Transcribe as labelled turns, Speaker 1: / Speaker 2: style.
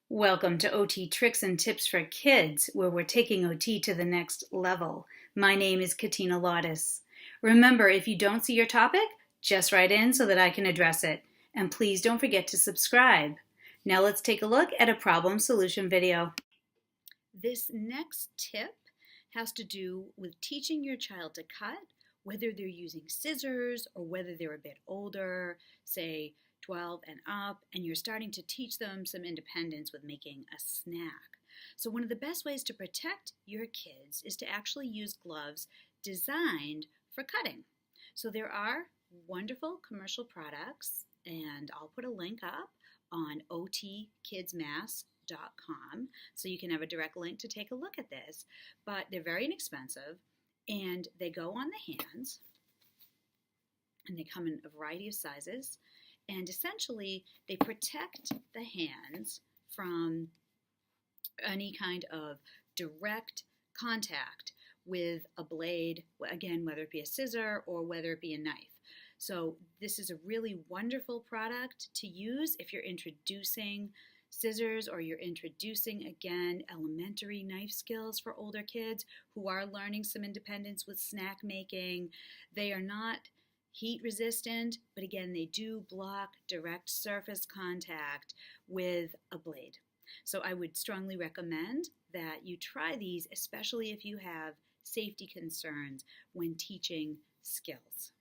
Speaker 1: Welcome to OT Tricks and Tips for Kids, where we're taking OT to the next level. My name is Katina Lottis. Remember, if you don't see your topic, just write in so that I can address it. And please don't forget to subscribe. Now let's take a look at a problem solution video. This next tip has to do with teaching your child to cut, whether they're using scissors or whether they're a bit older, say 12 and up, and you're starting to teach them some independence with making a snack. So one of the best ways to protect your kids is to actually use gloves designed for cutting. So there are wonderful commercial products, and I'll put a link up on otkidsmass.com so you can have a direct link to take a look at this. But they're very inexpensive, and they go on the hands, and they come in a variety of sizes. And essentially, they protect the hands from any kind of direct contact with a blade, again, whether it be a scissor or whether it be a knife. So this is a really wonderful product to use if you're introducing scissors or you're introducing, again, elementary knife skills for older kids who are learning some independence with snack making. They are not heat resistant, but again, they do block direct surface contact with a blade. So I would strongly recommend that you try these, especially if you have safety concerns when teaching skills.